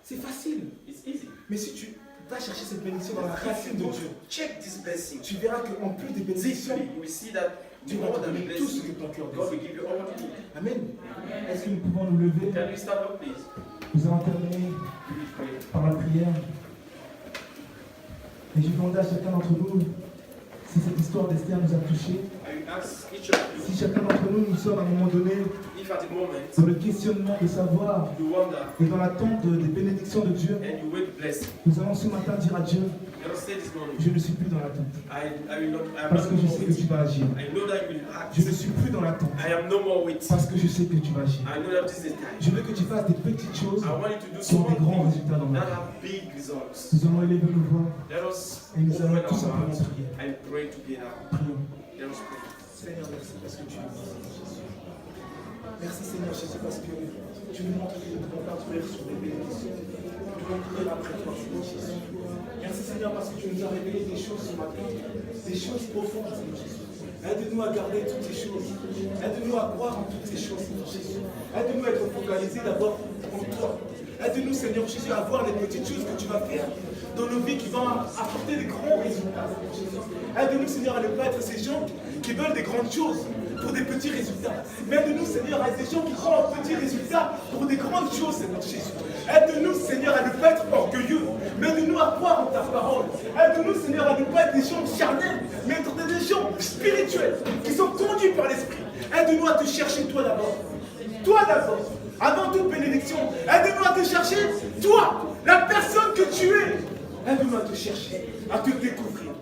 C'est facile. It's easy. Mais si tu vas chercher cette bénédiction dans la racine de Dieu, Check this blessing. tu verras qu'en plus des bénédictions, Deeply, you will see that Dieu va more te than donner tout ce blessing, que ton cœur God désire. will give you all what you need. Amen. Est-ce que nous pouvons nous lever? Can we stand up, please? Nous allons terminer We will pray. par la prière. Et je demande à chacun d'entre nous si cette histoire d'Esther nous a touchés. I will ask each of Si you, chacun d'entre nous, nous sommes à un moment donné if at the moment dans le questionnement de savoir you wonder et dans l'attente des bénédictions de Dieu, and you wait blessing, nous allons ce matin dire à Dieu, let us say this morning, je ne suis plus dans l'attente. I will not, I am Parce not que je sais que tu more vas agir. waiting. I know that you will act. Je ne suis plus dans l'attente. I am no more waiting. Parce que je sais que tu vas agir. I know that this is the time. Je veux que tu fasses des petites choses I want you to do qui ont des small grands things résultats dans ma that vie. have big results. Nous allons élever nos voix. Let us Et nous open allons tout our simplement mouths prier. and pray together. Prions. Let us pray. Seigneur, merci parce que tu es là, Jésus. Merci Seigneur Jésus parce que tu nous montres que nous ne devons pas courir sur des bénédictions. Nous devons courir après toi, Seigneur Jésus. Merci Seigneur parce que tu nous as révélé des choses ce matin, des choses profondes, Seigneur Jésus. Aide-nous à garder toutes ces choses. Aide-nous à croire en toutes ces choses, Seigneur Jésus. Aide-nous à être focalisés d'abord en toi. Aide-nous, Seigneur Jésus, à voir les petites choses que tu vas faire dans nos vies qui vont apporter des grands résultats, Seigneur Jésus. Aide-nous, Seigneur, à ne pas être ces gens qui veulent des grandes choses pour des petits résultats. Mais aide-nous, Seigneur, à être des gens qui croient en petits résultats pour des grandes choses, Seigneur Jésus. Aide-nous, Seigneur, à ne pas être orgueilleux, mais aide-nous à croire en ta parole. Aide-nous, Seigneur, à ne pas être des gens charnels, mais être des gens spirituels qui sont conduits par l'Esprit. Aide-nous à te chercher toi d'abord. Toi d'abord. Avant toute bénédiction, aide-nous à te chercher, toi, la personne que tu es. Aide-nous à te chercher, à te découvrir.